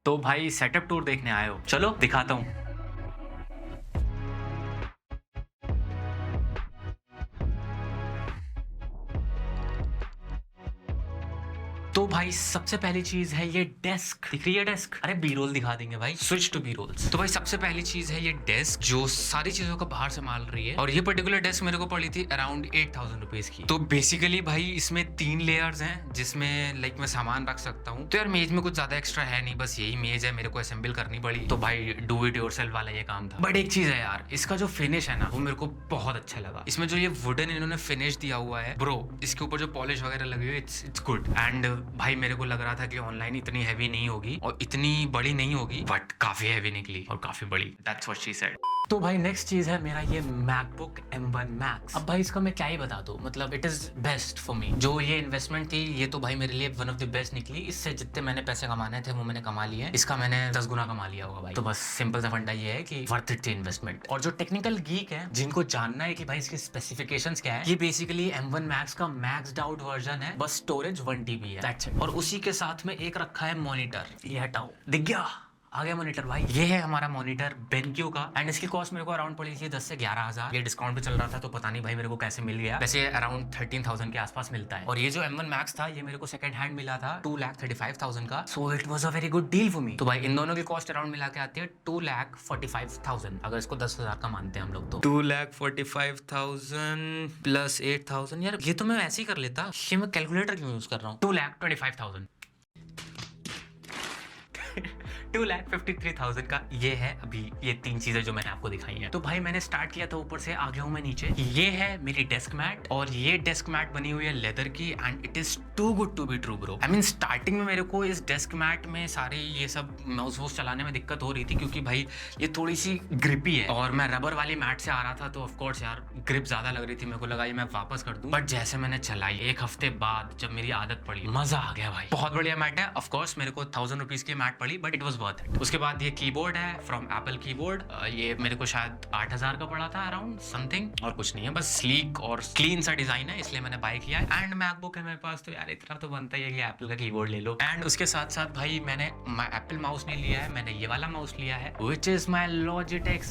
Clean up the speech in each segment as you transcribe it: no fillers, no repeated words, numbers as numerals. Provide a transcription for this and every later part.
तो भाई setup tour देखने आए हो, चलो दिखाता हूँ। तो भाई सबसे पहली चीज है ये डेस्क, दिख रही है डेस्क? अरे बी रोल दिखा देंगे भाई, स्विच टू बी रोल्स। तो भाई सबसे पहली चीज है ये डेस्क जो सारी चीजों को बाहर संभाल रही है, और ये पर्टिकुलर डेस्क मेरे को पड़ी थी अराउंड 8000 रुपीज की। तो बेसिकली भाई इसमें 3 लेयर्स हैं जिसमें लाइक मैं सामान रख सकता हूँ। तो यार मेज में कुछ ज्यादा एक्स्ट्रा है नहीं, बस यही मेज है, मेरे को असेंबल करनी पड़ी। तो भाई डू इट योरसेल्फ वाला ये काम था। बट एक चीज है यार, इसका जो फिनिश है ना वो मेरे को बहुत अच्छा लगा। इसमें जो ये वुडन इन्होंने फिनिश दिया हुआ है ब्रो, इसके ऊपर जो पॉलिश वगैरह लगी हुई है, इट्स गुड। एंड भाई मेरे को लग रहा था कि ऑनलाइन इतनी हैवी नहीं होगी और इतनी बड़ी नहीं होगी, बट काफी हैवी निकली और काफी बड़ी। That's what she said. तो भाई नेक्स्ट चीज है मेरा ये मैकबुक M1 Max। अब भाई इसका मैं क्या ही बता दूं, मतलब it is best for me. जो ये इन्वेस्टमेंट थी ये तो भाई मेरे लिए वन ऑफ द बेस्ट निकली। इससे जितने मैंने पैसे कमाने थे वो मैंने कमा लिए, इसका मैंने 10 गुना कमा लिया होगा भाई। तो बस सिंपल सा फंडा ये है कि वर्थ इट थी इन्वेस्टमेंट। और जो टेक्निकल गीक है जिनको जानना है कि भाई इसके स्पेसिफिकेशंस क्या है, ये बेसिकली M1 Max का मैक्स्ड आउट वर्जन है, बस स्टोरेज 1 TB है, दैट्स इट। और उसी के साथ में एक रखा है मॉनिटर, ये हटाओ, दिख गया? आ गया मॉनिटर भाई। ये है हमारा मॉनिटर बेनक्यू का, एंड इसकी कॉस्ट मेरे को अराउंड पड़ी थी 10 से 11 हजार। ये डिस्काउंट पे चल रहा था तो पता नहीं भाई मेरे को कैसे मिल गया। वैसे अराउंड 13,000 के आसपास मिलता है। और ये जो M1 Max था ये मेरे को सेकंड हैंड मिला था 2,35,000 का। So it was a very good deal for me. तो भाई इन दोनों की कॉस्ट अराउंड मिला के आती है 2,45,000, अगर इसको 10,000 का मानते हैं हम लोग तो। 2,45,000 प्लस 8,000, यार ये तो मैं ऐसे ही कर लेता, ये मैं कैलकुलेटर क्यों यूज कर रहा हूँ। 2,25,000 2,53,000 का ये है अभी। ये 3 चीजें जो मैंने आपको दिखाई हैं। तो भाई मैंने स्टार्ट किया था ऊपर से, आ गया हूं मैं नीचे। ये है मेरी डेस्क मैट, और ये डेस्क मैट बनी हुई है लेदर की, and it is too good to be true bro. I mean starting में मेरे को इस डेस्क मैट में सारे ये सब माउस वॉस चलाने में दिक्कत हो रही थी, क्योंकि भाई ये थोड़ी सी ग्रिपी है और मैं रबर वाली मैट से आ रहा था, तो ऑफकोर्स यार ग्रिप ज्यादा लग रही थी। मेरे को लगा ये मैं वापस कर दूं, बट जैसे मैंने चलाई 1 हफ्ते बाद जब मेरी आदत पड़ी, मजा आ गया भाई। बहुत बढ़िया मैट है। ऑफकोर्स मेरे को 1000 रुपीज की मैट पड़ी, but it was worth it. उसके बाद ये कीबोर्ड है फ्रॉम एप्पल कीबोर्ड। ये मेरे को शायद 8,000 का पड़ा था अराउंड समथिंग, और कुछ नहीं है, बस स्लीक और क्लीन सा डिजाइन है, इसलिए मैंने बाय किया है। एंड मैकबुक है मेरे पास, तो यार इतना तो बनता ही है कि एप्पल का कीबोर्ड ले लो। एंड उसके साथ साथ भाई मैंने एप्पल माउस नहीं लिया है, मैंने ये वाला माउस लिया है, विच इज माई लॉजिटेक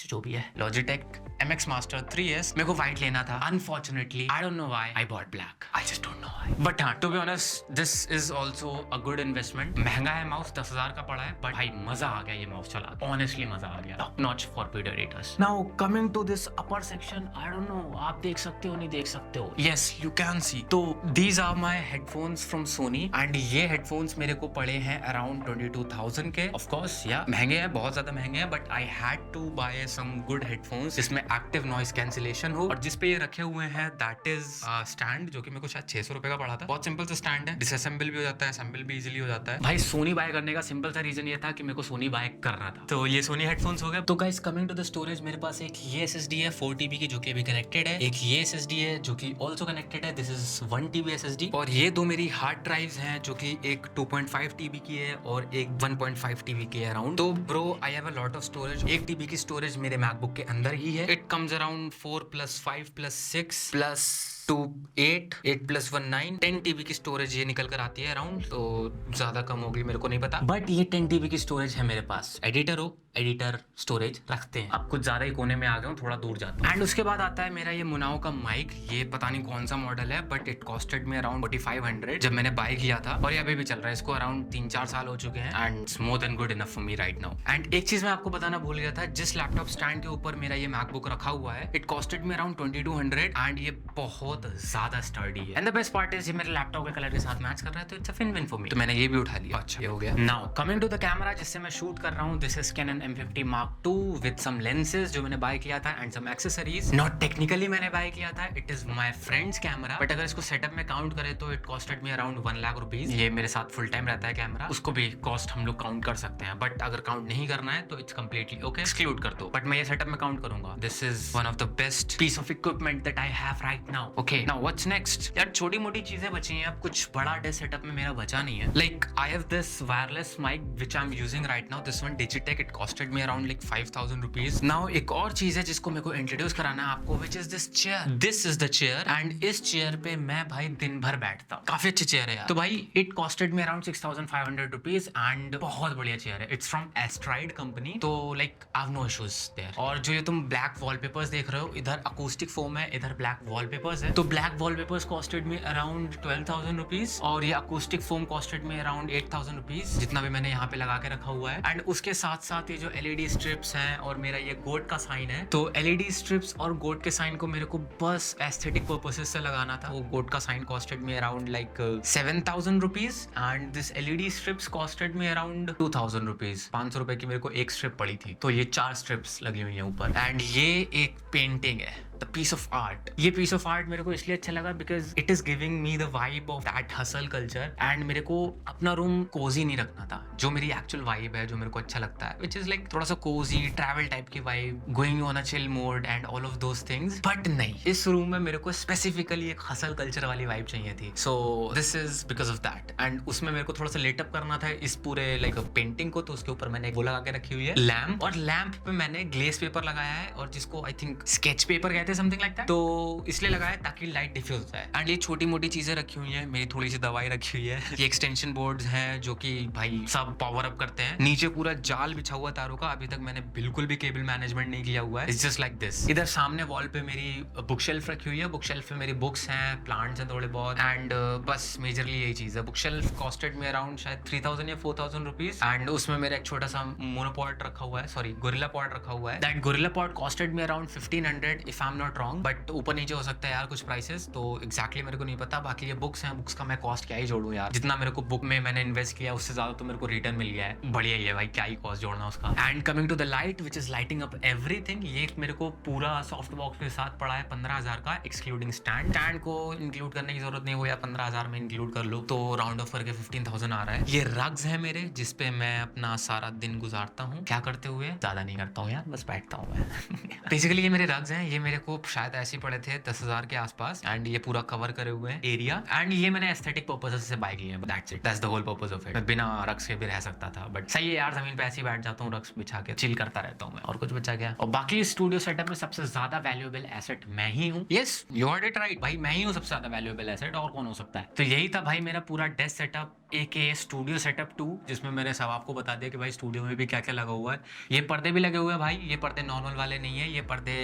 जो भी है, लॉजिटेक MX Master 3S। मेरे को व्हाइट लेना था, unfortunately I don't know why I bought black, I just don't know why. But हाँ, to be honest this is also a good investment. महंगा है माउस, 10,000 का पड़ा है, बट भाई मजा आ गया ये माउस चला, ऑनेस्टली मजा आ गया। Top notch for video editors. Now coming to this upper section, I don't know आप देख सकते हो नहीं देख सकते हो, यस यू कैन सी। तो these are my headphones from Sony, and ये हेडफोन्स मेरे को पड़े हैं अराउंड 22,000 के। ऑफकोर्स या महंगे हैं, बहुत ज्यादा महंगे हैं, but I had to buy some good headphones जिसमें एक्टिव नॉइस कैंसिलेशन हो। और जिसपे ये रखे हुए हैं दैट इज स्टैंड, जो कि मेरे को शायद 600 रुपए का पड़ा था। बहुत सिंपल सा स्टैंड है, डिसअसेंबल भी हो जाता है, असेंबल भी इजीली हो जाता है। भाई सोनी बाय करने का सिंपल सा रीजन ये था कि मेरे को सोनी बाय करना था, तो ये सोनी हेडफोन्स हो गए। तो guys coming to the storage, मेरे पास एक ये SSD है 4 TB की, जो कि अभी कनेक्टेड है। एक ये SSD है जो कि ऑल्सो कनेक्टेड है, दिस इज 1 TB SSD। और ये 2 मेरी हार्ड ड्राइव्स हैं, जो कि एक 2.5 TB की है और एक 1.5 TB की है अराउंड। तो bro I have a lot of storage. 1 TB की स्टोरेज मेरे मैकबुक के अंदर ही है। इट कम्स अराउंड 4 + 5 + 6 + 2 8 + 1 9 10 TB की स्टोरेज ये निकल कर आती है अराउंड। तो ज्यादा कम होगी मेरे को नहीं पता, बट ये 10 TB की स्टोरेज है मेरे पास। एडिटर हो, एडिटर स्टोरेज रखते हैं। अब कुछ ज्यादा ही कोने में आ गया हूँ, थोड़ा दूर जाता हूँ। एंड उसके बाद आता है मेरा ये मुनाओ का माइक। ये पता नहीं कौन सा मॉडल है, बट इट कॉस्टेड में अराउंड 4500 जब मैंने बाय किया था, और ये अभी भी चल रहा है। इसको अराउंड 3-4 साल हो चुके हैं, and it's more than good enough for me right now. And एक चीज मैं आपको बताना भूल गया था, जिस लैपटॉप स्टैंड के ऊपर मेरा ये मैकबुक रखा हुआ है, इट कॉस्टेड में अराउंड 2200, एंड ये बहुत ज्यादा स्टर्डी है। And the best part is ये मेरे लैपटॉप के कलर के साथ मैच कर रहा है, तो it's a win-win for me. तो मैंने ये भी उठा लिया। अच्छा ये हो गया। Now coming to the camera जिससे मैं शूट कर रहा हूँ, this is Canon M50 Mark II with some lenses जो मैंने बाय किया था, and some accessories. Not technically मैंने बाय किया था, it is my friend's camera, but अगर इसको सेटअप में काउंट करें तो it costed me around 1 lakh rupees. ये मेरे साथ फुल टाइम रहता है कैमरा, उसको भी कॉस्ट हम लोग काउंट कर सकते हैं, बट अगर काउंट नहीं करना है तो इट्स कंप्लीटली ओके, एक्सक्लूड कर दो। बट मैं ये सेटअप में काउंट करूंगा। This is one of the best piece of equipment that I have right now. Okay now what's next? यार छोटी मोटी चीजें बची हैं, अब कुछ बड़ा डेस्क सेटअप में मेरा बचा नहीं है। Like I have this wireless mic which I am using right now, this one Digitech, it cost costed me around like 5000 rupees. Now एक और चीज है जिसको मेरे को इंट्रोड्यूस कराना है आपको, which is this chair. This is the chair and इस चेयर पे मैं भाई दिन भर बैठता हूँ। काफी अच्छी चेयर है यार। तो भाई it costed me around 6500 rupees and बहुत बढ़िया चेयर है। इट्स फ्रॉम एस्ट्राइड कंपनी, तो like I have no issues there. और जो ये तुम ब्लैक वॉलपेपर्स देख रहे हो, इधर अकूस्टिक फोम है, इधर ब्लैक वॉलपेपर्स है। तो black wallpapers costed me around 12,000 rupees और ये acoustic foam costed me around 8,000 rupees, जितना भी मैंने यहाँ पे लगा के रखा हुआ है। एंड उसके साथ साथ ये जो एलईडी स्ट्रिप्स हैं और मेरा ये गोट का साइन है, तो एलईडी स्ट्रिप्स और गोट के साइन को मेरे को बस एस्थेटिक पर्पसेस से लगाना था। वो गोट का sign costed me around like 7,000 rupees and this LED strips costed me around 2,000 rupees. 500 रुपए की मेरे को एक स्ट्रिप पड़ी थी, तो ये 4 स्ट्रिप्स लगी हुई है ऊपर। एंड ये एक पेंटिंग है, द पीस ऑफ आर्ट। ये पीस ऑफ आर्ट मेरे को इसलिए अच्छा लगा because it is giving me the vibe of that hustle culture. And मेरे को अपना रूम कोजी नहीं रखना था, जो मेरी एक्चुअल वाइब है, जो मेरे को अच्छा लगता है, विच इज लाइक थोड़ा सा कोजी ट्रैवल टाइप की vibe, going on a chill mode and all of those things. But नहीं, इस रूम में मेरे को स्पेसिफिकली एक हसल कल्चर वाली वाइब चाहिए थी। So this is because of that. And उसमें मेरे को थोड़ा सा लेटअप करना था इस पूरे लाइक पेंटिंग को, तो उसके ऊपर मैंने वो लगा के रखी हुई है लैम्प। और लैम्प पे मैंने ग्लेस पेपर लगाया है, और जिसको आई थिंक स्केच पेपर कहते हैं, समथिंग लाइक दैट। तो इसलिए लगाया ताकि लाइट डिफ्यूज हो जाए। एंड ये छोटी मोटी चीजें रखी हुई हैं, मेरी थोड़ी सी दवाई रखी हुई है। ये एक्सटेंशन बोर्ड्स हैं जो कि भाई सब पावर अप करते हैं। नीचे पूरा जाल बिछा हुआ तारों का, अभी तक मैंने बिल्कुल भी केबल मैनेजमेंट नहीं किया हुआ है। It's just like this. इधर सामने वॉल पे मेरी बुक शेल्फ रखी हुई है, बुक शेल्फ पे मेरी बुक्स हैं, प्लांट्स हैं थोड़े बहुत, एंड बस मेजरली यही चीज है। बुक शेल्फ कॉस्टेड में अराउंड शायद 3,000 या 4,000 रुपीज। एंड उसमें मेरा एक छोटा सा मोनोपॉट रखा हुआ है, सॉरी गोरिल्ला पॉट रखा हुआ है। दैट गोरिल्ला पॉट कॉस्टेड में around 1500 if I am not wrong, but ऊपर नीचे हो सकता है यार कुछ प्राइसेस, तो एग्जैक्टली मेरे को नहीं पता। बाकी ये बुक्स हैं, बुक्स का मैं कॉस्ट क्या ही जोड़ूं यार, जितना मेरे को बुक में मैंने इन्वेस्ट किया उससे ज्यादा तो मेरे को रिटर्न मिल गया है। बढ़िया ही है भाई, क्या ही कॉस्ट जोड़ना उसका। And coming to the light which is lighting up everything, ये मेरे को पूरा सॉफ्ट बॉक्स के साथ पड़ा है 15,000 का, एक्सक्लूडिंग स्टैंड। स्टैंड को इंक्लूड करने की जरूरत नहीं, वो या 15,000 में इंक्लूड कर लो तो राउंड ऑफ करके 15,000 आ रहा है। ये रग्स है मेरे, जिसपे मैं अपना सारा दिन गुजारता हूँ। क्या करते हुए? ज्यादा नहीं करता हूँ यार, बस बैठता हूँ मैं। बेसिकली ये मेरे रग्स हैं, ये मेरे को शायद ऐसे पड़े थे 10,000 के आसपास। एंड ये पूरा कवर करे हुए हैं एरिया, एंड ये मैंने एस्थेटिक पर्पसेस से बाय किए हैं। That's it, that's the whole purpose of it. मैं बिना रग्स के भी रह सकता था, बट सही है यार, जमीन पे ऐसे ही बैठ जाता हूँ, रग्स बिछा के चिल करता रहता हूँ मैं, और कुछ बचा गया। और बाकी स्टूडियो सेटअप में सबसे ज्यादा वैल्यूएबल एसेट मैं ही हूँ। Yes, you heard it right भाई, मैं ही हूँ सबसे ज्यादा वैल्यूएबल एसेट, और कौन हो सकता है। तो यही था भाई मेरा पूरा डेस्क सेटअप एके स्टूडियो सेटअप 2, जिसमें मैंने सब आपको बता दिया कि भाई स्टूडियो में भी क्या क्या लगा हुआ है। ये पर्दे भी लगे हुए हैं भाई, ये पर्दे नॉर्मल वाले नहीं है, ये पर्दे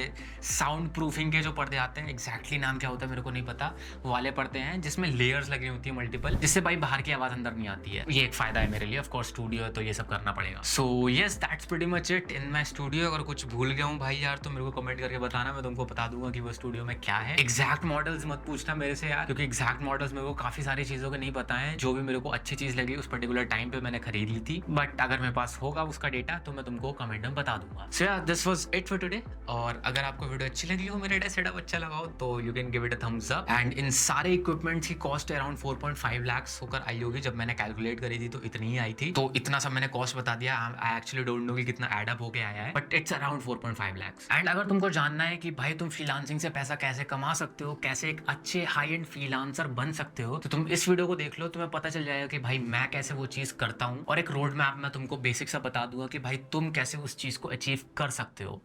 साउंड प्रूफिंग के जो पर्दे आते हैं, एग्जैक्टली नाम क्या होता है मेरे को नहीं पता, वो वाले पर्दे हैं जिसमें लेयर्स लगी होती है मल्टीपल, जिससे भाई बाहर की आवाज अंदर नहीं आती है। ये एक फायदा है मेरे लिए, ऑफ कोर्स स्टूडियो है तो ये सब करना पड़ेगा। So yes, that's pretty much it in my studio. अगर कुछ भूल गया हूँ भाई यार तो मेरे को कमेंट करके बताना, मैं तुमको बता दूंगा कि वो स्टूडियो में क्या है। एग्जैक्ट मॉडल्स मत पूछना मेरे से यार, क्योंकि एग्जैक्ट मॉडल्स मेरे को काफी सारी चीजों के नहीं पता है। जो भी मेरे को अच्छी चीज लगी उस पर्टिकुलर टाइम पे मैंने खरीद ली थी, बट अगर मेरे पास होगा उसका डेटा तो मैं तुमको कमेंट में बता दूंगा। सो यार, this was it for today. और अगर आपको वीडियो अच्छी लगी हो, मेरा डेस्क सेटअप अच्छा लगा हो, तो you can give it a thumbs up. And in सारे इक्विपमेंट्स की कॉस्ट अराउंड 4.5 लाख होकर आई होगी। जब मैंने कैलकुलेट करी थी तो इतनी ही आई थी, तो इतना सब मैंने कॉस्ट बता दिया। आई एक्चुअली डोंट नो कि कितना एड अप होके आया है, but it's around 4.5 lakh. And अगर तुमको जानना है कि भाई तुम फ्रीलांसिंग से पैसा कैसे कमा सकते हो, कैसे एक अच्छे हाई एंड फ्रीलांसर बन सकते हो, तो तुम इस वीडियो को देख लो, तुम्हें पता चल जाएगा कि भाई मैं कैसे वो चीज करता हूँ, और एक रोड मैप मैं तुमको बेसिक सा बता दूंगा कि भाई तुम कैसे उस चीज को अचीव कर सकते हो।